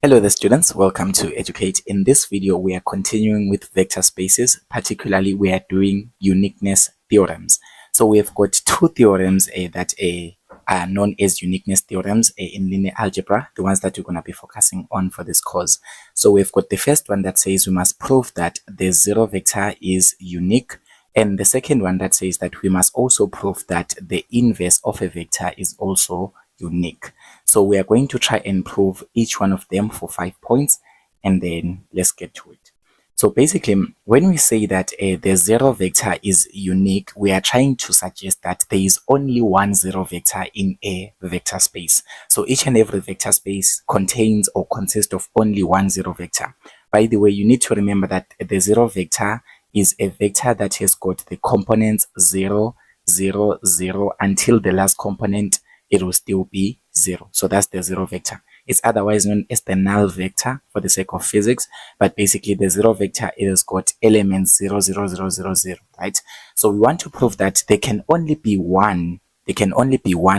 Hello there students, welcome to Educate. In this video we are continuing with vector spaces, particularly we are doing uniqueness theorems. So we have got two theorems that are known as uniqueness theorems in linear algebra, the ones that we're going to be focusing on for this course. So we've got the first one that says we must prove that the zero vector is unique, and the second one that says that we must also prove that the inverse of a vector is also unique. So we are going to try and prove each one of them for 5 points, and then let's get to it. So basically, when we say that the zero vector is unique, we are trying to suggest that there is only one zero vector in a vector space. So each and every vector space contains or consists of only one zero vector. By the way, you need to remember that the zero vector is a vector that has got the components 0, 0, 0 until the last component, it will still be 0. So that's the zero vector. It's otherwise known as the null vector for the sake of physics, but basically the zero vector, it has got elements 0, 0, 0, 0, 0, right? So we want to prove that there can only be one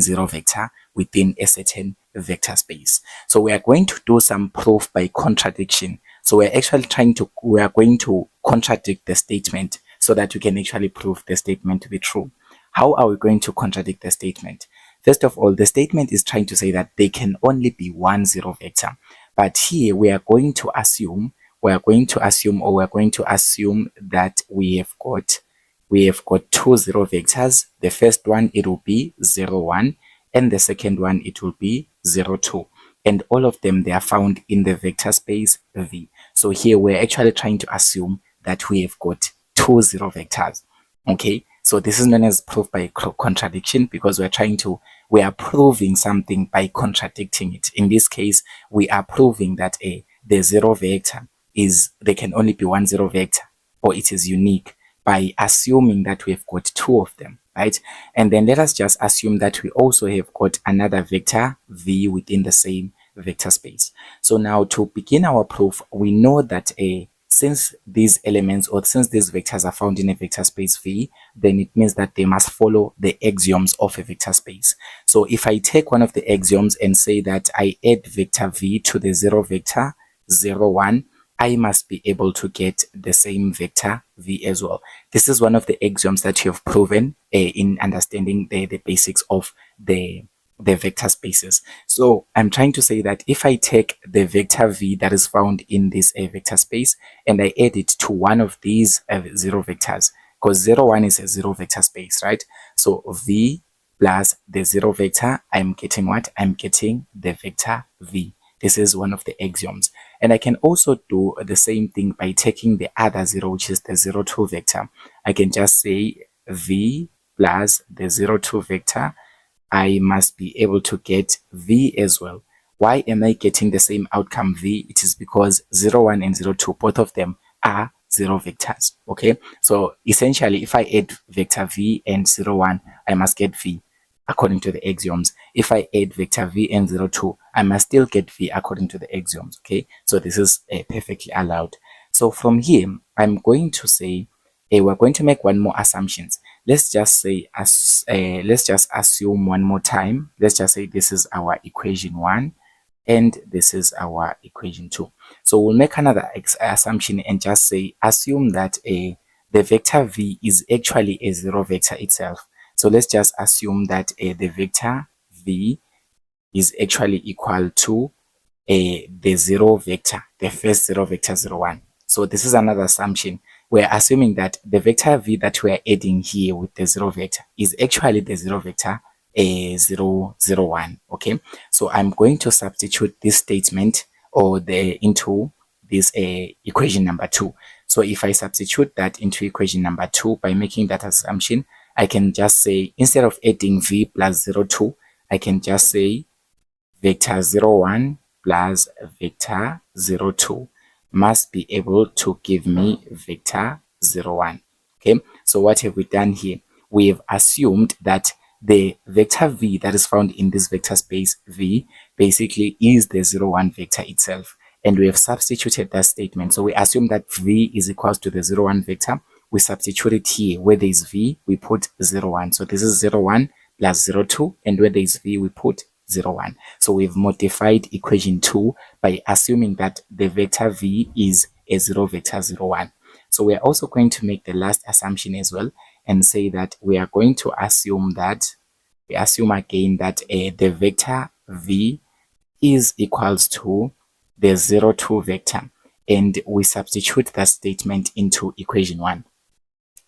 zero vector within a certain vector space. So we are going to do some proof by contradiction. So we are going to contradict the statement so that we can actually prove the statement to be true. How are we going to contradict the statement? First of all, the statement is trying to say that there can only be one zero vector. But here we are going to assume that we have got two zero vectors. The first one, it will be 0, 1, and the second one, it will be 0, 2. And all of them, they are found in the vector space V. So here we're actually trying to assume that we have got two zero vectors. Okay, so this is known as proof by contradiction, because we are proving something by contradicting it. In this case, we are proving that the zero vector there can only be one zero vector, or it is unique, by assuming that we have got two of them, right? And then let us just assume that we also have got another vector V within the same vector space. So now to begin our proof, we know that since these elements, or since these vectors are found in a vector space V, then it means that they must follow the axioms of a vector space. So if I take one of the axioms and say that I add vector V to the zero vector 0, 1, I must be able to get the same vector V as well. This is one of the axioms that you have proven in understanding the basics of the vector spaces. So I'm trying to say that if I take the vector V that is found in this vector space and I add it to one of these zero vectors, because 0, 1 is a zero vector space, right? So V plus the zero vector, I'm getting what? I'm getting the vector V. This is one of the axioms. And I can also do the same thing by taking the other zero, which is the 0, 2 vector. I can just say V plus the 0, 2 vector. I must be able to get V as well. Why am I getting the same outcome V? It is because 0, 1 and 0, 2, both of them are zero vectors. Okay, so essentially if I add vector V and 0, 1, I must get V according to the axioms. If I add vector V and 0, 2, I must still get V according to the axioms. Okay, so this is perfectly allowed. So from here, I'm going to say we're going to make one more assumptions. Let's just assume one more time. Let's just say this is our equation 1 and this is our equation 2. So we'll make another assumption and just say assume that the vector V is actually a zero vector itself. So let's just assume that the vector V is actually equal to the zero vector, the first zero vector 0, 1. So this is another assumption. We're assuming that the vector V that we're adding here with the zero vector is actually the zero vector 0, 0, 1. Okay, so I'm going to substitute this statement into this equation number 2. So if I substitute that into equation number 2 by making that assumption, I can just say, instead of adding V plus 0, 2, I can just say vector 0, 1 plus vector 0, 2 must be able to give me vector 0, 1. Okay, so what have we done here? We have assumed that the vector V that is found in this vector space V basically is the 0, 1 vector itself, and we have substituted that statement. So we assume that V is equals to the 0, 1 vector. We substitute it here. Where there is V, we put 0, 1. So this is 0, 1 plus 0, 2, and where there is V, we put 0, 1. So we've modified equation 2 by assuming that the vector v is a 0 vector 0, 1. So we are also going to make the last assumption as well and say that we are going to assume that again that the vector v is equals to the 0, 2 vector, and we substitute that statement into equation 1.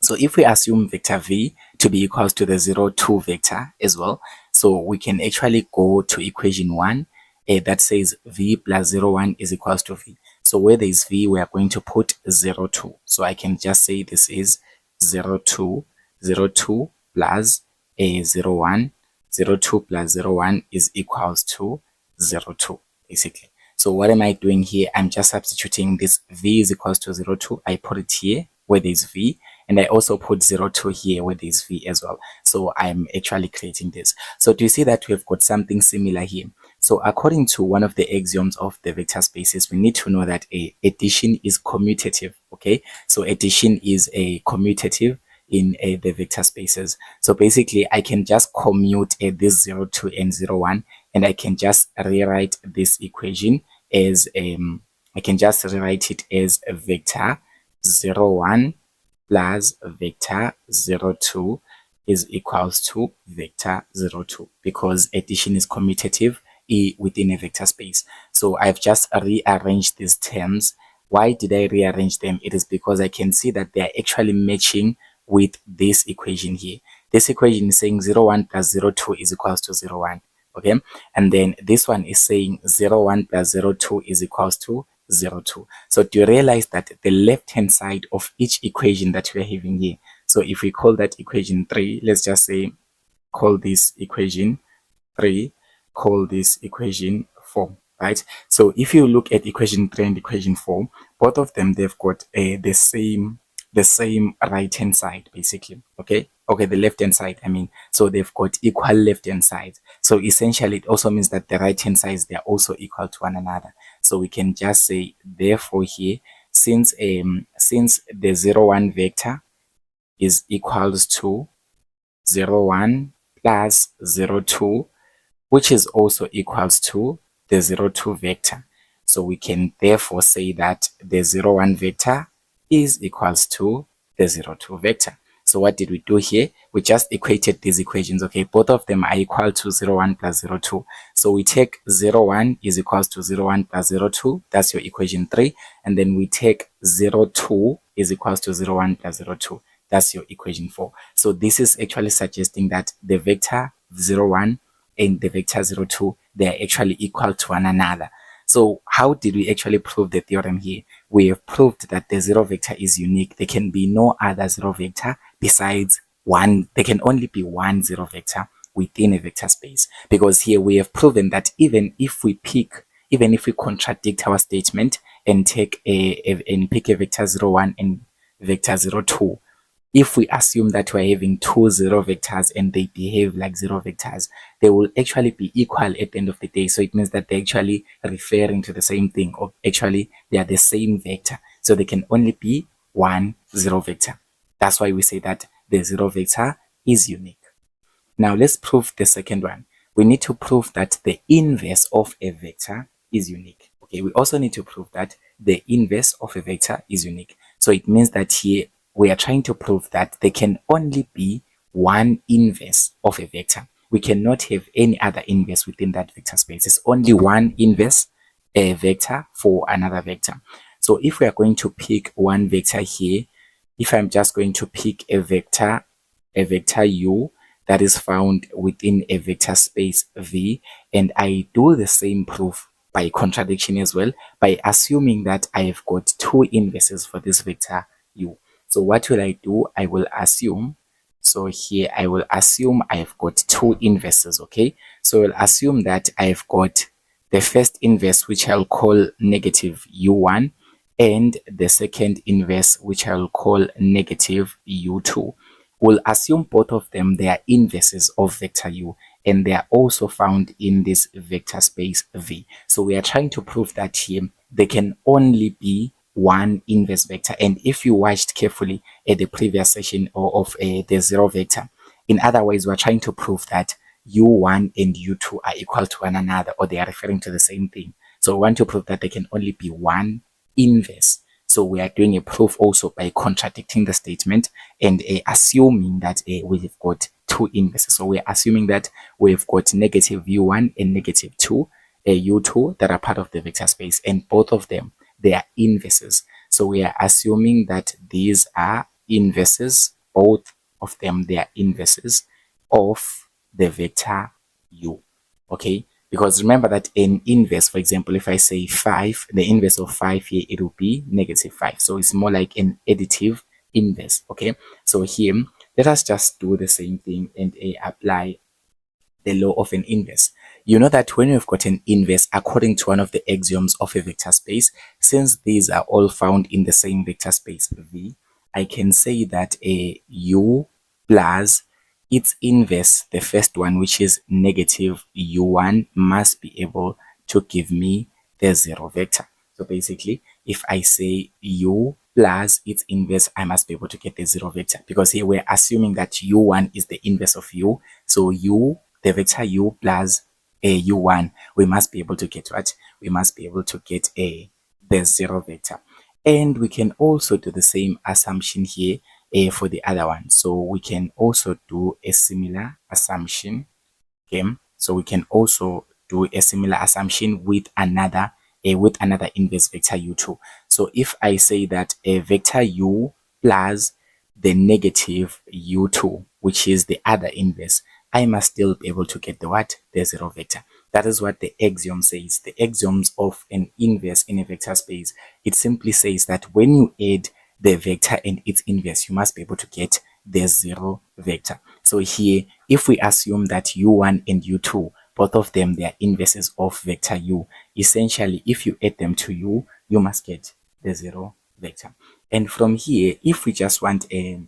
So if we assume vector v to be equals to the 0, 2 vector as well, so we can actually go to equation 1 that says v plus 0, 1 is equals to v. So where there is v, we are going to put 0, 2. So I can just say this is 0, 2, 0, 2 plus a 0, 1. 0, 2 plus 0, 1 is equals to 0, 2, basically. So what am I doing here? I'm just substituting this v is equals to 0, 2. I put it here where there is v, and I also put 0, 2 here where there is v as well. So I'm actually creating this. So do you see that we've got something similar here? So according to one of the axioms of the vector spaces, we need to know that addition is commutative. Okay, so addition is a commutative in the vector spaces. So basically I can just commute this 0, 2 and 0, 1, and I can just rewrite this equation as I can just rewrite it as a vector 0, 1 plus vector 0, 2 is equals to vector 0, 2, because addition is commutative within a vector space. So I've just rearranged these terms. Why did I rearrange them? It is because I can see that they are actually matching with this equation here. This equation is saying 0, 1 plus 0, 2 is equals to 0, 1. Okay, and then this one is saying 0, 1 plus 0, 2 is equals to 0, 2. So do you realize that the left hand side of each equation that we are having here, so if we call that equation 3, let's just say call this equation 3, call this equation 4, right? So if you look at equation 3 and equation 4, both of them, they've got the same right hand side, basically. Okay, the left hand side, I mean, so they've got equal left hand sides. So essentially it also means that the right hand sides, they're also equal to one another. So we can just say, therefore here, since the 0, 1 vector is equals to 0, 1 plus 0, 2, which is also equals to the 0, 2 vector. So we can therefore say that the 0, 1 vector is equals to the 0, 2 vector. So what did we do here? We just equated these equations. Okay, both of them are equal to 0, 1 plus 0, 2. So we take 0, 1 is equals to 0, 1 plus 0, 2. That's your equation 3. And then we take 0, 2 is equals to 0, 1 plus 0, 2. That's your equation 4. So this is actually suggesting that the vector 0, 1 and the vector 0, 2, they are actually equal to one another. So how did we actually prove the theorem here? We have proved that the 0 vector is unique. There can be no other 0 vector besides one. There can only be one 0 vector within a vector space, because here we have proven that even if we contradict our statement and pick a vector 0, 1 and vector 0, 2, if we assume that we're having two 0 vectors and they behave like 0 vectors, they will actually be equal at the end of the day. So it means that they're actually referring to the same thing, or actually they are the same vector. So they can only be one 0 vector. That's why we say that the 0 vector is unique. Now let's prove the second one. We need to prove that the inverse of a vector is unique. Okay, we also need to prove that the inverse of a vector is unique. So it means that here we are trying to prove that there can only be one inverse of a vector. We cannot have any other inverse within that vector space. It's only one inverse vector for another vector. So if we are going to pick one vector here, if I'm just going to pick a vector u that is found within a vector space V, and I do the same proof by contradiction as well, by assuming that I have got two inverses for this vector u. So what will I do? I will assume, so here I will assume I've got two inverses, okay? So I'll assume that I've got the first inverse, which I'll call negative u1, and the second inverse, which I'll call negative u2. We'll assume both of them, they are inverses of vector u, and they are also found in this vector space V. So we are trying to prove that here there can only be one inverse vector. And if you watched carefully at the previous session of the zero vector, in other words, we're trying to prove that u1 and u2 are equal to one another, or they are referring to the same thing. So we want to prove that there can only be one inverse. So we are doing a proof also by contradicting the statement and assuming that we've got two inverses. So we're assuming that we've got negative u1 and negative 2 u2 that are part of the vector space, and both of them, they are inverses. So we are assuming that these are inverses, both of them, they are inverses of the vector u. Okay, because remember that an inverse, for example, if I say 5, the inverse of 5 here, it will be negative 5. So it's more like an additive inverse. Okay, so here, let us just do the same thing and apply the law of an inverse. You know that when we've got an inverse according to one of the axioms of a vector space, since these are all found in the same vector space V, I can say that a u plus its inverse, the first one, which is negative u1, must be able to give me the zero vector. So basically, if I say u plus its inverse, I must be able to get the zero vector, because here we're assuming that u1 is the inverse of u. So u, the vector u plus a u1, we must be able to get what? We must be able to get the zero vector. And we can also do the same assumption here for the other one. So we can also do a similar assumption. Okay, so we can also do a similar assumption with another inverse vector u2. So if I say that a vector u plus the negative u2, which is the other inverse, I must still be able to get the what? The zero vector. That is what the axiom says. The axioms of an inverse in a vector space, it simply says that when you add the vector and its inverse, you must be able to get the zero vector. So here, if we assume that u1 and u2, both of them, they are inverses of vector u, essentially, if you add them to u, you must get the zero vector. And from here, if we just want to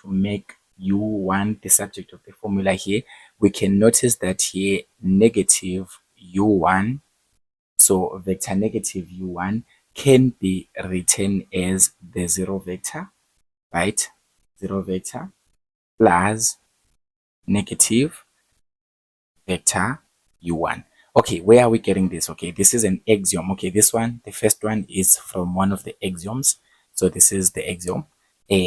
make u1 the subject of the formula here, we can notice that here negative u1, so vector negative u1 can be written as the zero vector, right? Zero vector plus negative vector u1. Okay, where are we getting this? Okay, this is an axiom. Okay, this one, the first one, is from one of the axioms. So this is the axiom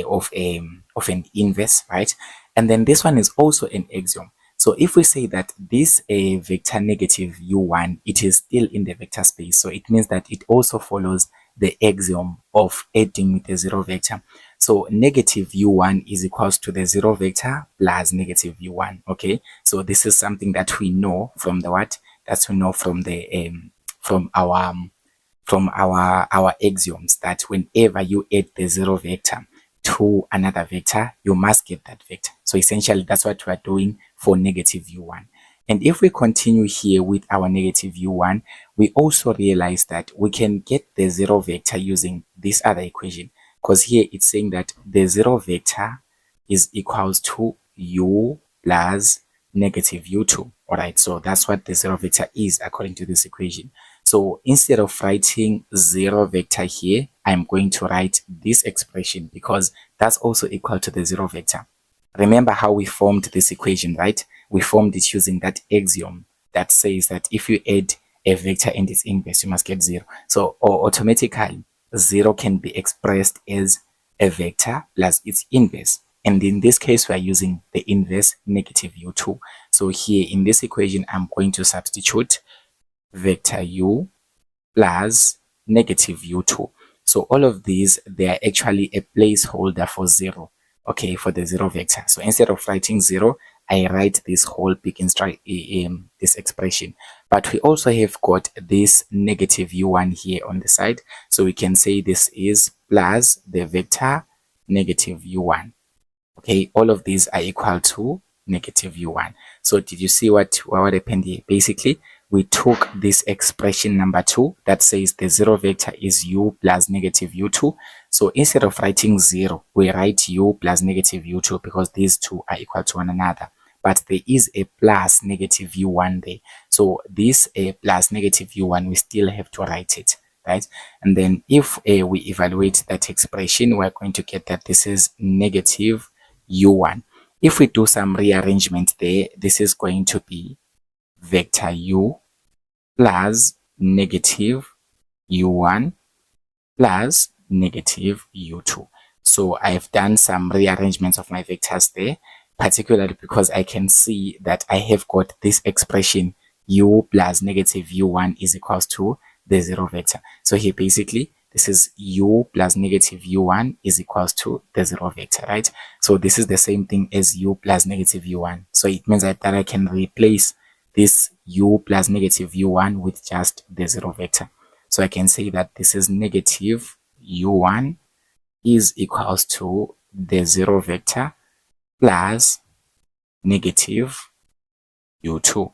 of an inverse, right? And then this one is also an axiom. So if we say that this vector negative u1, it is still in the vector space, so it means that it also follows the axiom of adding with the zero vector. So negative u1 is equals to the zero vector plus negative u1. Okay, so this is something that we know from the what? That's we know from the from our axioms, that whenever you add the zero vector to another vector, you must get that vector. So essentially, that's what we are doing for negative u1. And if we continue here with our negative u1, we also realize that we can get the zero vector using this other equation, because here it's saying that the zero vector is equals to u plus negative u2. All right, so that's what the zero vector is according to this equation. So instead of writing zero vector here, I'm going to write this expression, because that's also equal to the zero vector. Remember how we formed this equation, right? We formed it using that axiom that says that if you add a vector and its inverse, you must get zero. So automatically, zero can be expressed as a vector plus its inverse. And in this case, we are using the inverse negative u2. So here in this equation, I'm going to substitute vector u plus negative u2. So all of these, they are actually a placeholder for zero. Okay, for the zero vector. So instead of writing zero, I write this whole big this expression. But we also have got this negative u1 here on the side. So we can say this is plus the vector negative u1. Okay, all of these are equal to negative u1. So did you see what happened here? Basically, we took this expression number 2 that says the zero vector is u plus negative u2. So instead of writing 0, we write u plus negative u2, because these two are equal to one another. But there is a plus negative u1 there. So this plus negative u1, we still have to write it, right? And then if we evaluate that expression, we're going to get that this is negative u1. If we do some rearrangement there, this is going to be vector u plus negative u1 plus negative u2. So I've done some rearrangements of my vectors there, particularly because I can see that I have got this expression u plus negative u1 is equals to the zero vector. So here basically this is u plus negative u1 is equals to the zero vector, right? So this is the same thing as u plus negative u1. So it means that I can replace this u plus negative u1 with just the zero vector. So I can say that this is negative u1 is equals to the zero vector plus negative u2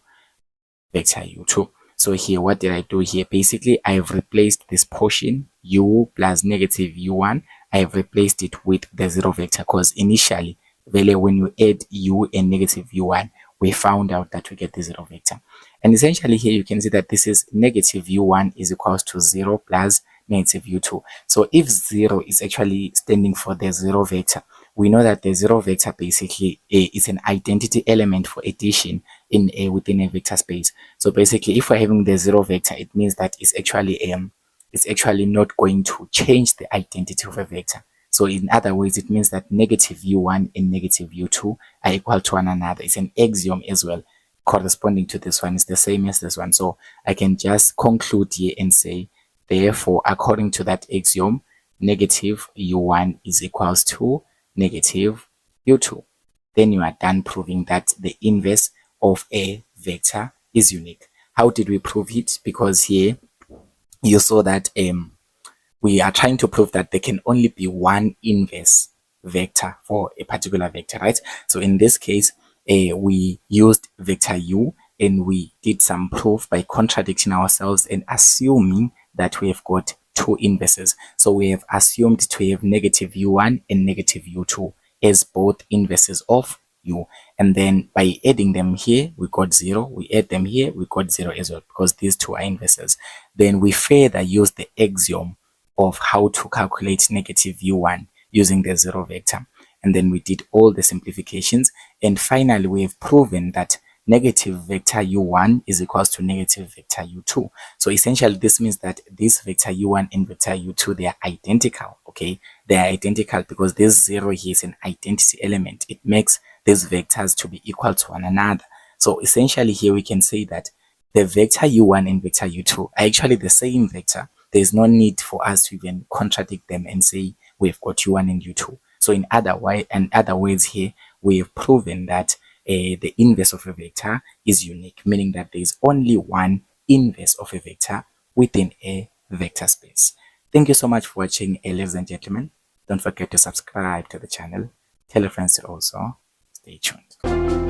vector u2. So here, what did I do here? Basically, I've replaced this portion u plus negative u1. I've replaced it with the zero vector because initially, really, when you add u and negative u1, we found out that we get the zero vector. And essentially here you can see that this is negative u1 is equals to 0 plus negative u2. So if 0 is actually standing for the zero vector, we know that the zero vector basically is an identity element for addition in within a vector space. So basically, if we're having the zero vector, it means that it's actually not going to change the identity of a vector. So in other words, it means that negative u1 and negative u2 are equal to one another. It's an axiom as well, corresponding to this one. Is the same as this one. So I can just conclude here and say, therefore, according to that axiom, negative u1 is equals to negative u2. Then you are done proving that the inverse of a vector is unique. How did we prove it? Because here you saw that we are trying to prove that there can only be one inverse vector for a particular vector, right? So in this case, we used vector u and we did some proof by contradicting ourselves and assuming that we have got two inverses. So we have assumed to have negative u1 and negative u2 as both inverses of u, and then by adding them here we got 0, we add them here we got 0 as well, because these two are inverses. Then we further use the axiom of how to calculate negative u1 using the zero vector, and then we did all the simplifications, and finally we have proven that negative vector u1 is equals to negative vector u2. So essentially this means that this vector u1 and vector u2, they are identical. Okay, they are identical because this 0 here is an identity element. It makes these vectors to be equal to one another. So essentially here we can say that the vector u1 and vector u2 are actually the same vector. There's no need for us to even contradict them and say we've got u1 and u2. So in other words here, we have proven that the inverse of a vector is unique, meaning that there is only one inverse of a vector within a vector space. Thank you so much for watching, ladies and gentlemen. Don't forget to subscribe to the channel. Tell your friends to also stay tuned.